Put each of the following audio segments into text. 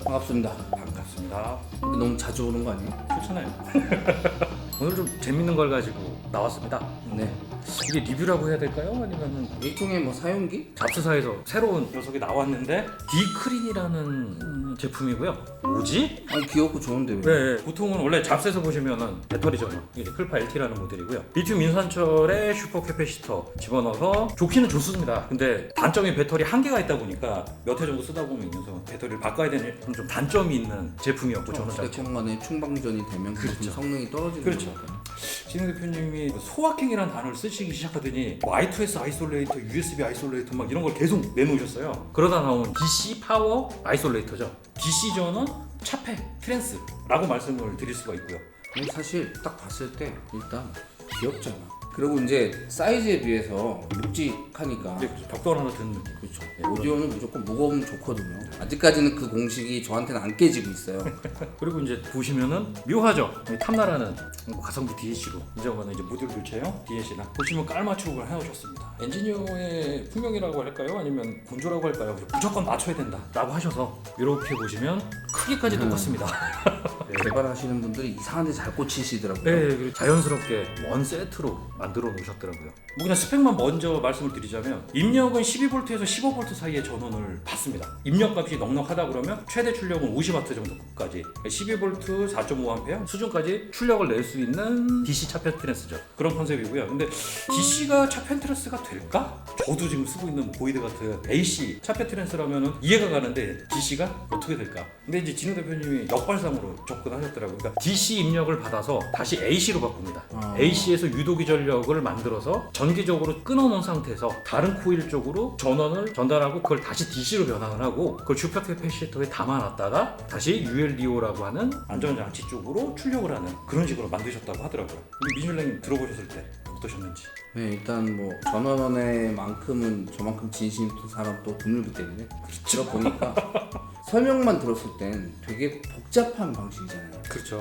반갑습니다. 반갑습니다. 너무 자주 오는 거 아니에요? 좋잖아요. 오늘 좀 재밌는 걸 가지고 나왔습니다. 네. 이게 리뷰라고 해야 될까요? 아니면은 일종의 뭐 사용기? 잡스사에서 새로운 녀석이 나왔는데 디크린이라는 제품이고요. 뭐지? 아니 귀엽고 좋은데 왜? 네, 보통은 원래 잡스에서 보시면은 배터리 전용 이게 클파 LT라는 모델이고요. 리튬 인산철에 슈퍼 캐패시터 집어넣어서 좋기는 좋습니다. 근데 단점이 배터리 한계가 있다 보니까 몇 회 정도 쓰다 보면 이 녀석은 배터리를 바꿔야 되는 좀 단점이 있는 제품이었고 저는 자체. 어쨌건간에 충방전이 되면 그렇죠. 그렇죠. 성능이 떨어지는 그렇죠. 거니까. 진흥 대표님이 소확행이라는 단어를 쓰시기 시작하더니 Y2S 아이솔레이터, USB 아이솔레이터 막 이런 걸 계속 내놓으셨어요. 그러다 나온 DC 파워 아이솔레이터죠. DC 전원 차폐 트랜스라고 말씀을 드릴 수가 있고요. 사실 딱 봤을 때 일단 귀엽잖아. 그리고 이제 사이즈에 비해서 묵직하니까 이제 벽돌 하나 드는 느낌. 그렇죠. 네, 오디오는 무조건 무거우면 좋거든요. 아직까지는 그 공식이 저한테는 안 깨지고 있어요. 그리고 이제 보시면은 묘하죠. 탐나라는 가성비 DAC로 이제는 이제 모듈 교체형 DAC나 보시면 깔맞춤을 해오셨습니다. 엔지니어의 품명이라고 할까요? 아니면 군조라고 할까요? 무조건 맞춰야 된다라고 하셔서 이렇게 보시면 크기까지 똑같습니다. 네. 개발하시는 분들이 이상한 데 잘 꽂히시더라고요. 네, 그리고 자연스럽게 원 세트로 만들어 놓으셨더라고요. 뭐 그냥 스펙만 먼저 말씀을 드리자면 입력은 12V에서 15V 사이의 전원을 받습니다. 입력값이 넉넉하다 그러면 최대 출력은 50W 정도까지 12V 4.5A 수준까지 출력을 낼 수 있는 DC 차펜트랜스죠. 그런 컨셉이고요. 근데 DC가 차펜트랜스가 될까? 저도 지금 쓰고 있는 보이드 같은 AC 차펜트랜스라면 이해가 가는데 DC가 어떻게 될까? 근데 이제 진우 대표님이 역발상으로 접근하셨더라고요. 그러니까 DC 입력을 받아서 다시 AC로 바꿉니다. AC에서 유도기 전력을 만들어서 전기적으로 끊어놓은 상태에서 다른 코일 쪽으로 전원을 전달하고 그걸 다시 DC로 변환을 하고 그걸 슈퍼 캐패시터에 담아놨다가 다시 ULDO라고 하는 안전장치 쪽으로 출력을 하는 그런 식으로 만드셨다고 하더라고요. 우리 민준랭님 들어보셨을 때 어떠셨는지? 네, 일단 뭐 전원원에만큼은 저만큼 진심 있는 사람 또 드물기 때문에 들어보니까 설명만 들었을 땐 되게 복잡한 방식이잖아요. 그렇죠.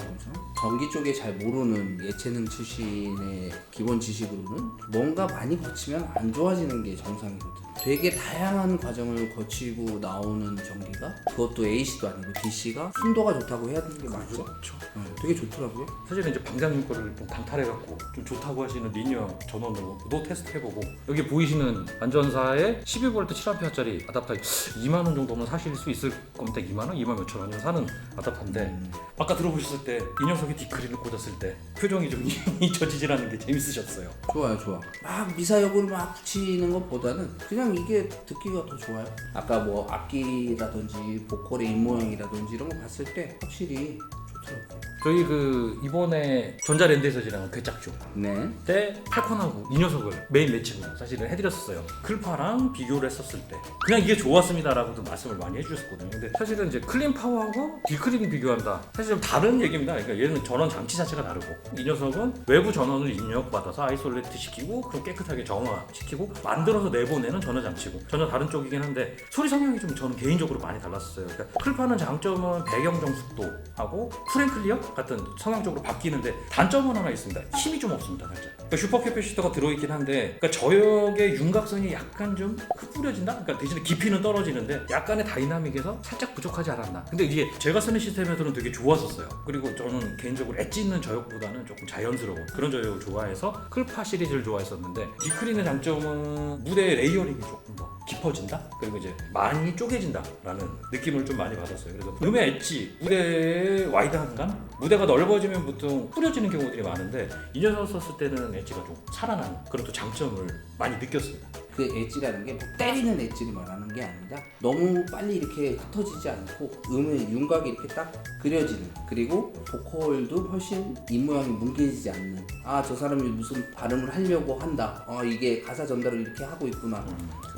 전기 쪽에 잘 모르는 예체능 출신의 기본 지식으로는 뭔가 많이 거치면 안 좋아지는 게 정상이거든요. 되게 다양한 과정을 거치고 나오는 전기가 그것도 AC도 아니고 DC가 순도가 좋다고 해야 되는 게 맞죠? 그렇죠. 되게 좋더라고요. 사실은 이제 방장님 거를 좀 강탈해갖고 좀 좋다고 하시는 리니어 전원으로도 테스트해보고 여기 보이시는 안전사에 12V 7A짜리 아답터 2만원 정도면 사실 수 있을 겁니다. 2만원? 2만 몇천 원이면 사는 아답터인데 아까 들어보셨을 때 이 녀석이 디크린을 꽂았을 때 표정이 좀 잊혀지지라는 게 재밌으셨어요. 좋아요, 좋아. 막 미사역으로 막 붙이는 것보다는 그냥 이게 듣기가 더 좋아요. 아까 뭐 악기라든지 보컬의 입모양이라든지 이런 거 봤을 때 확실히 좋더라고요. 저희 그 이번에 전자랜드에서 지나간 괴짝쇼 네. 때 팔콘하고 이 녀석을 메인 매칭으로 사실은 해드렸었어요. 클파랑 비교를 했었을 때 그냥 이게 좋았습니다라고도 말씀을 많이 해주셨거든요. 근데 사실은 이제 클린 파워하고 디크린 비교한다. 사실 좀 다른 얘기입니다. 그러니까 얘는 전원 장치 자체가 다르고 이 녀석은 외부 전원을 입력받아서 아이솔레이트 시키고 그럼 깨끗하게 정화시키고 만들어서 내보내는 전원 장치고 전혀 다른 쪽이긴 한데 소리 성향이 좀 저는 개인적으로 많이 달랐었어요. 그러니까 클파는 장점은 배경 정숙도하고 프랭클리어 같은 성향적으로 바뀌는데 단점은 하나 있습니다. 힘이 좀 없습니다. 살짝. 그러니까 슈퍼 캐패시터가 들어있긴 한데 그러니까 저역의 윤곽선이 약간 좀 흩뿌려진다? 그러니까 대신에 깊이는 떨어지는데 약간의 다이나믹에서 살짝 부족하지 않았나. 근데 이게 제가 쓰는 시스템에서는 되게 좋았었어요. 그리고 저는 개인적으로 엣지 있는 저역보다는 조금 자연스러운 그런 저역을 좋아해서 클파 시리즈를 좋아했었는데 디크린의 장점은 무대 레이어링이 조금 더 깊어진다? 그리고 이제 많이 쪼개진다라는 느낌을 좀 많이 받았어요. 그래서 음의 엣지, 무대의 와이드한 감? 무대가 넓어지면 보통 뿌려지는 경우들이 많은데 이 녀석 썼을 때는 엣지가 좀 살아나는 그런 또 장점을 많이 느꼈습니다. 그 엣지라는 게 뭐 때리는 엣지를 말하는 게 아니라 너무 빨리 이렇게 흩어지지 않고 음의 윤곽이 이렇게 딱 그려지는 그리고 보컬도 훨씬 입모양이 뭉개지지 않는 저 사람이 무슨 발음을 하려고 한다 이게 가사 전달을 이렇게 하고 있구나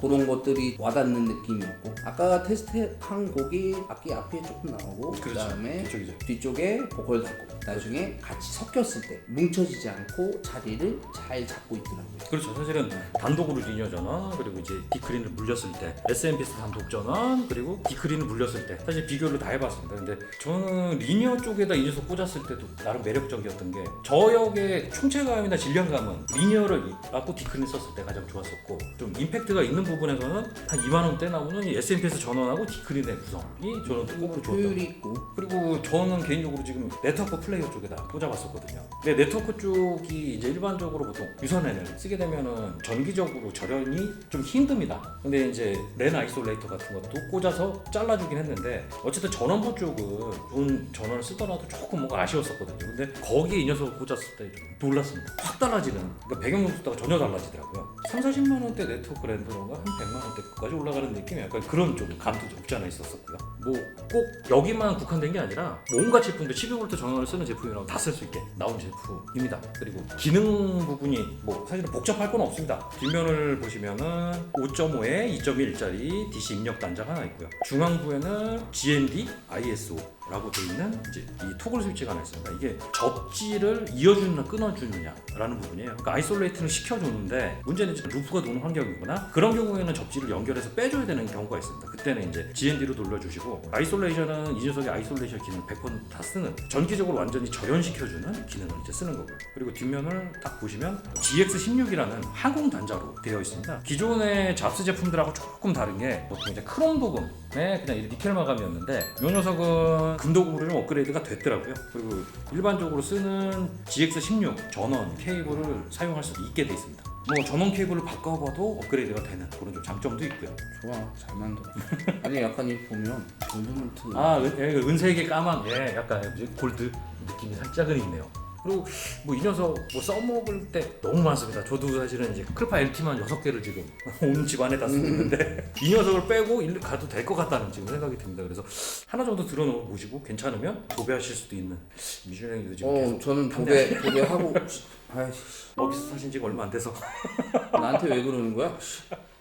그런 것들이 와닿는 느낌이었고 아까 테스트한 곡이 악기 앞에 조금 나오고 그렇죠. 그다음에 뒤쪽이죠. 뒤쪽에 보컬 잡고 나중에 같이 섞였을 때 뭉쳐지지 않고 자리를 잘 잡고 있더라고요. 그렇죠. 사실은 단독으로 리니어 전원 그리고 이제 디크린을 물렸을 때 SMPS 단독 전원 그리고 디크린을 물렸을 때 사실 비교를 다 해봤습니다. 근데 저는 리니어 쪽에다 이 녀석 꽂았을 때도 나름 매력적이었던 게 저역의 총체감이나 질량감은 리니어를 갖고 디크린 썼을 때 가장 좋았었고 좀 임팩트가 있는 부분에서는 한 2만 원대 나오는 이 S&P에서 전원하고 디크린의 구성이 저는 뜨겁고 좋았다. 효율이 있고. 그리고 저는 개인적으로 지금 네트워크 플레이어 쪽에다 꽂아봤었거든요. 근데 네트워크 쪽이 이제 일반적으로 보통 유선랜을 쓰게 되면은 전기적으로 절연이 좀 힘듭니다. 근데 이제 랜 아이솔레이터 같은 것도 꽂아서 잘라주긴 했는데 어쨌든 전원부 쪽은 좋은 전원을 쓰더라도 조금 뭔가 아쉬웠었거든요. 근데 거기에 이 녀석을 꽂았을 때 좀 놀랐습니다. 확 달라지는, 그러니까 배경 연속도가 전혀 달라지더라고요. 30-40만 원대 네트워크 랜드로가 한 100만 원대까지 올라가는 느낌이 약간 그런 좀 감도 좀 없지 않아 있었었고요. 뭐 꼭 여기만 국한된 게 아니라 온갖 제품들 12V 전원을 쓰는 제품이라고 다 쓸 수 있게 나온 제품입니다. 그리고 기능 부분이 뭐 사실은 복잡할 건 없습니다. 뒷면을 보시면은 5.5에 2.1짜리 DC 입력 단자가 하나 있고요. 중앙부에는 GND ISO 라고 되어 있는 이제 이 토글 스위치가 하나 있습니다. 이게 접지를 이어주느냐 끊어주느냐라는 부분이에요. 그러니까 아이솔레이트는 시켜주는데 문제는 이제 루프가 도는 환경이거나 그런 경우에는 접지를 연결해서 빼줘야 되는 경우가 있습니다. 그때는 이제 GND로 돌려주시고, 아이솔레이션은 이 녀석의 아이솔레이션 기능 100%다 쓰는, 전기적으로 완전히 절연시켜주는 기능을 이제 쓰는 거고요. 그리고 뒷면을 딱 보시면 GX16이라는 항공 단자로 되어 있습니다. 기존의 잡스 제품들하고 조금 다른 게 보통 이제 크롬 부분에 그냥 이 니켈 마감이었는데 이 녀석은 금도구로 좀 업그레이드가 됐더라고요. 그리고 일반적으로 쓰는 GX16 전원 케이블을 사용할 수도 있게 돼 있습니다. 뭐 전원 케이블을 바꿔봐도 업그레이드가 되는 그런 좀 장점도 있고요. 좋아, 잘 만들어. 아니 약간 이 보면 골드문트. 은색의 까만, 약간 이제 골드 느낌이 살짝은 있네요. 그리고 뭐 이 녀석 뭐 써먹을 때 너무 많습니다. 저도 사실은 이제 클파 LT만 6개를 지금 온 집안에 다 쓰고 있는데 이 녀석을 빼고 일로 가도 될 것 같다는 지금 생각이 듭니다. 그래서 하나 정도 들어놓으시고 괜찮으면 도배하실 수도 있는 미슐랭이도 지금 계속 저는 도배하고. 아이씨, 어디서 사신 지가 얼마 안 돼서. 나한테 왜 그러는 거야?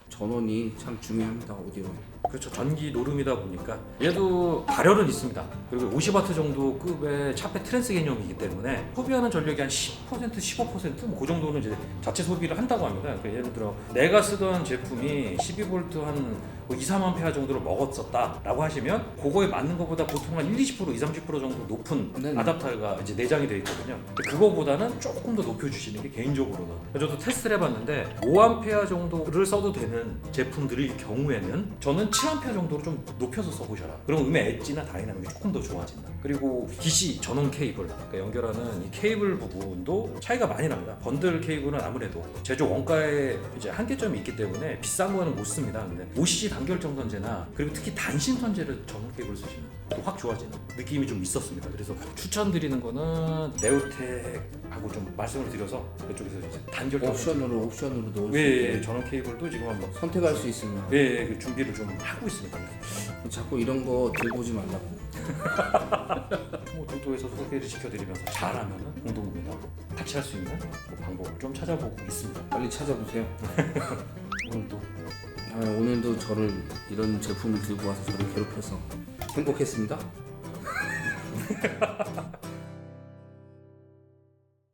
전원이 참 중요합니다, 오디오에. 그렇죠. 전기 노름이다 보니까 얘도 발열은 있습니다. 그리고 50W 정도 급의 차폐 트랜스 개념이기 때문에 소비하는 전력이 한 10%, 15% 뭐 그 정도는 이제 자체 소비를 한다고 합니다. 그러니까 예를 들어 내가 쓰던 제품이 12V 한 2-3A 정도를 먹었었다라고 하시면 그거에 맞는 것보다 보통 한 20%, 20-30% 정도 높은 네네. 아답터가 이제 내장이 되어 있거든요. 그거보다는 조금 더 높여주시는 게 개인적으로는. 저도 테스트를 해봤는데 5A 정도를 써도 되는 제품들일 경우에는 저는 7A 정도로 좀 높여서 써보셔라. 그럼 음의 엣지나 다이나믹이 조금 더 좋아진다. 그리고 DC 전원 케이블, 그러니까 연결하는 이 케이블 부분도 차이가 많이 납니다. 번들 케이블은 아무래도 제조 원가에 이제 한계점이 있기 때문에 비싼 거는 못 씁니다. 근데 OCC 단결정 선재나 그리고 특히 단신 선재를 전원 케이블 쓰시면 또 확 좋아지는 느낌이 좀 있었습니다. 그래서 추천드리는 거는 네오텍하고 좀 말씀을 드려서 그쪽에서 이제 단결정 옵션으로 넣을 수 있게 전원 케이블도 지금 한번 선택할 수 있으면. 그 준비를 좀 하고 있습니다. 자꾸 이런 거 들고 오지 말라고. 뭐 도도에서 소개를 시켜드리면서 잘하면은 공동구매도 같이 할 수 있는 뭐 방법을 좀 찾아보고 있습니다. 빨리 찾아보세요. 오늘도 오늘도 저를 이런 제품을 들고 와서 저를 괴롭혀서 행복했습니다.